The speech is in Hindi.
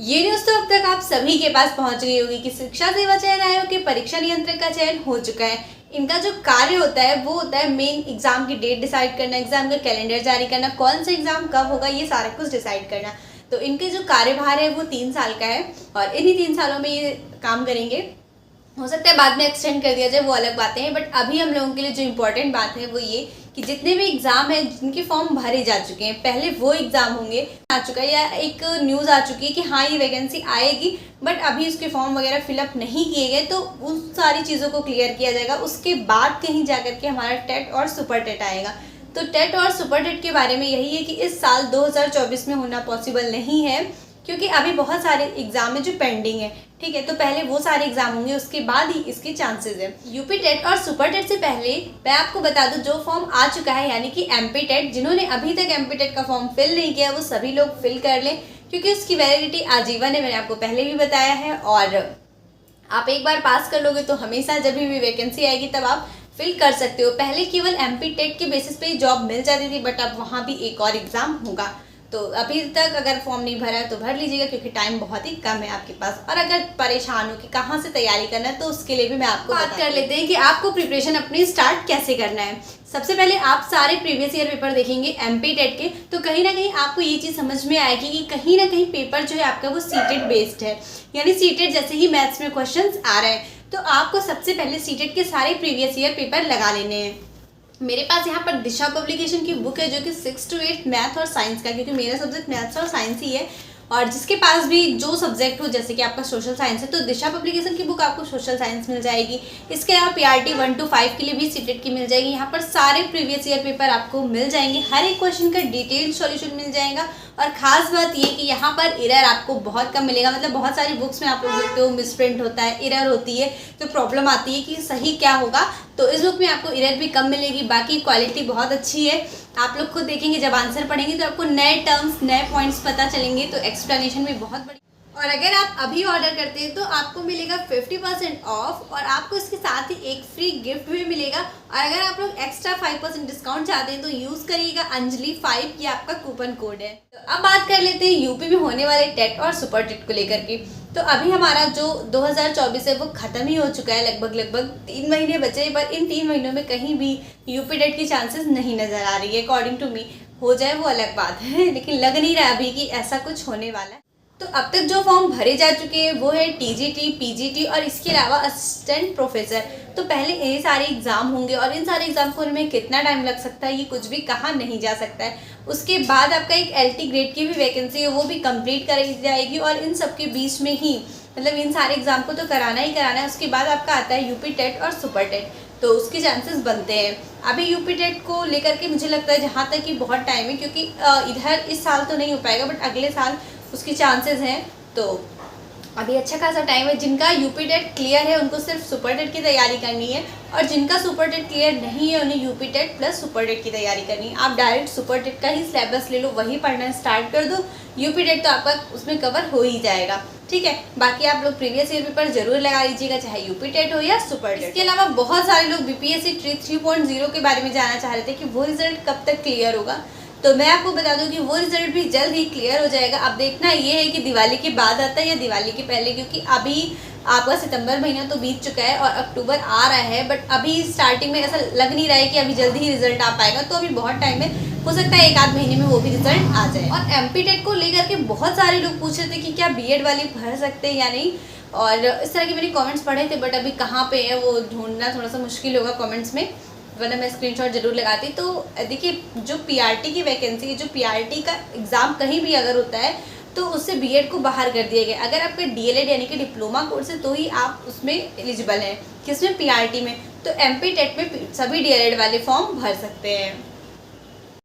ये न्यूज़ तो अब तक आप सभी के पास पहुंच गई होगी कि शिक्षा सेवा चयन आयोग के परीक्षा नियंत्रक का चयन हो चुका है। इनका जो कार्य होता है वो होता है मेन एग्जाम की डेट डिसाइड करना, एग्जाम का कैलेंडर जारी करना, कौन सा एग्जाम कब होगा, ये सारा कुछ डिसाइड करना। तो इनके जो कार्यभार है वो 3 साल का है और इन्हीं 3 सालों में ये काम करेंगे। हो सकता है बाद में एक्सटेंड कर दिया जाए, वो अलग बातें हैं, बट अभी हम लोगों के लिए जो इम्पोर्टेंट बात है वो ये कि जितने भी एग्जाम हैं जिनके फॉर्म भरे जा चुके हैं, पहले वो एग्जाम होंगे। आ चुका है या एक न्यूज़ आ चुकी है कि हाँ ये वैकेंसी आएगी, बट अभी उसके फॉर्म वगैरह फिलअप नहीं किए गए, तो उन सारी चीज़ों को क्लियर किया जाएगा। उसके बाद कहीं जा करके हमारा टेट और सुपर टेट आएगा। तो टेट और सुपर टेट के बारे में यही है कि इस साल 2024 में होना पॉसिबल नहीं है, क्योंकि अभी बहुत सारे एग्जाम है जो पेंडिंग है। ठीक है, तो पहले वो सारे एग्जाम होंगे, उसके बाद ही इसके चांसेस है। यूपी टेट और सुपर टेट से पहले मैं आपको बता दूं, जो फॉर्म आ चुका है यानी कि एमपी टेट, जिन्होंने अभी तक एमपी टेट का फॉर्म फिल नहीं किया वो सभी लोग फिल कर लें, क्योंकि उसकी वैलिडिटी आजीवन है। मैंने आपको पहले भी बताया है, और आप एक बार पास कर लोगे तो हमेशा जब भी वैकेंसी आएगी तब आप फिल कर सकते हो। पहले केवल एमपी टेट के बेसिस पे ही जॉब मिल जाती थी, बट अब वहाँ भी एक और एग्जाम होगा। तो अभी तक अगर फॉर्म नहीं भरा है तो भर लीजिएगा, क्योंकि टाइम बहुत ही कम है आपके पास। और अगर परेशान हो कि कहाँ से तैयारी करना है, तो उसके लिए भी मैं आपको बात कर लेते हैं कि आपको प्रिपरेशन अपनी स्टार्ट कैसे करना है। सबसे पहले आप सारे प्रीवियस ईयर पेपर देखेंगे एमपी टेट के, तो कहीं ना कहीं आपको ये चीज़ समझ में आएगी कि कहीं ना कहीं पेपर जो है आपका वो सीटेड बेस्ड है, यानी सीटेड जैसे ही मैथ्स में क्वेश्चन आ रहे हैं। तो आपको सबसे पहले सीटेड के सारे प्रीवियस ईयर पेपर लगा लेने हैं। मेरे पास यहाँ पर दिशा पब्लिकेशन की बुक है जो कि 6 to 8 मैथ और साइंस का, क्योंकि मेरा सब्जेक्ट मैथ्स और साइंस ही है। और जिसके पास भी जो सब्जेक्ट हो, जैसे कि आपका सोशल साइंस है तो दिशा पब्लिकेशन की बुक आपको सोशल साइंस मिल जाएगी। इसके अलावा पीआरटी 1 to 5 के लिए भी सीटेट की मिल जाएगी। यहाँ पर सारे प्रीवियस ईयर पेपर आपको मिल जाएंगे, हर एक क्वेश्चन का डिटेल सॉल्यूशन मिल जाएगा। और ख़ास बात ये कि यहाँ पर एरर आपको बहुत कम मिलेगा। मतलब बहुत सारी बुक्स में आप लोग देखते हो मिसप्रिंट होता है, एरर होती है, तो प्रॉब्लम आती है कि सही क्या होगा। तो इस बुक में आपको एरर भी कम मिलेगी, बाकी क्वालिटी बहुत अच्छी है। आप लोग खुद देखेंगे जब आंसर पढ़ेंगे तो आपको नए टर्म्स, नए पॉइंट्स पता चलेंगे, तो एक्सप्लेनेशन भी बहुत बड़ी। और अगर आप अभी ऑर्डर करते हैं तो आपको मिलेगा 50% ऑफ, और आपको इसके साथ ही एक फ्री गिफ्ट भी मिलेगा। और अगर आप लोग एक्स्ट्रा 5% डिस्काउंट चाहते हैं तो यूज़ करिएगा अंजलि 5, ये आपका कूपन कोड है। तो अब बात कर लेते हैं यूपी में होने वाले टेट और सुपर टेट को लेकर के। तो अभी हमारा जो 2024 है वो ख़त्म ही हो चुका है, लगभग 3 महीने बचे, पर इन 3 महीनों में कहीं भी यूपी टेट की चांसेस नहीं नज़र आ रही है। अकॉर्डिंग टू मी, हो जाए वो अलग बात है, लेकिन लग नहीं रहा अभी कि ऐसा कुछ होने वाला है। तो अब तक जो फॉर्म भरे जा चुके हैं वो है टीजीटी, पीजीटी और इसके अलावा असिस्टेंट प्रोफेसर। तो पहले ये सारे एग्जाम होंगे और इन सारे एग्जाम को होने में कितना टाइम लग सकता है ये कुछ भी कहा नहीं जा सकता है। उसके बाद आपका एक एलटी ग्रेड की भी वैकेंसी है, वो भी कंप्लीट कराई जाएगी। और इन सब के बीच में ही, मतलब इन सारे एग्जाम को तो कराना ही कराना है। उसके बाद आपका आता है यूपी टेट और सुपर टेट, तो उसके चांसेस बनते हैं। अभी यूपी टेट को लेकर के मुझे लगता है जहाँ तक कि बहुत टाइम है, क्योंकि इधर इस साल तो नहीं हो पाएगा, बट अगले साल उसके चांसेस हैं। तो अभी अच्छा खासा टाइम है। जिनका यूपी टेट क्लियर है उनको सिर्फ सुपर टेट की तैयारी करनी है, और जिनका सुपर टेट क्लियर नहीं है उन्हें UP TET plus super TET की तैयारी करनी है। आप डायरेक्ट सुपर टेट का ही सिलेबस ले लो, वही पढ़ना स्टार्ट कर दो, यूपी टेट तो आपका उसमें कवर हो ही जाएगा। ठीक है, बाकी आप लोग प्रीवियस ईयर पेपर जरूर लगा लीजिएगा, चाहे यूपी टेट हो या सुपर टेट। इसके अलावा बहुत सारे लोग बीपीएससी ट्री 3.0 के बारे में जानना चाह रहे थे कि वो रिजल्ट कब तक क्लियर होगा। तो मैं आपको बता दूं कि वो रिजल्ट भी जल्द ही क्लियर हो जाएगा। अब देखना ये है कि दिवाली के बाद आता है या दिवाली के पहले, क्योंकि अभी आपका सितंबर महीना तो बीत चुका है और अक्टूबर आ रहा है, बट अभी स्टार्टिंग में ऐसा लग नहीं रहा है कि अभी जल्दी ही रिजल्ट आ पाएगा। तो अभी बहुत टाइम है, हो सकता है 1 आध महीने में वो भी रिजल्ट आ जाए। और एमपी टेट को लेकर के बहुत सारे लोग पूछ रहे थे कि क्या बीएड वाले भर सकते हैं या नहीं, और इस तरह के मैंने कॉमेंट्स पढ़े थे, बट अभी कहाँ पे है वो ढूंढना थोड़ा सा मुश्किल होगा कॉमेंट्स में, वरना मैं स्क्रीनशॉट जरूर लगाती। तो देखिए, जो पीआरटी की वैकेंसी, जो पीआरटी का एग्ज़ाम कहीं भी अगर होता है तो उससे बीएड को बाहर कर दिया गया। अगर आपका डीएलएड यानी कि डिप्लोमा कोर्स है तो ही आप उसमें एलिजिबल हैं, किसमें, पीआरटी में। तो एमपी टेट में सभी डीएलएड वाले फॉर्म भर सकते हैं।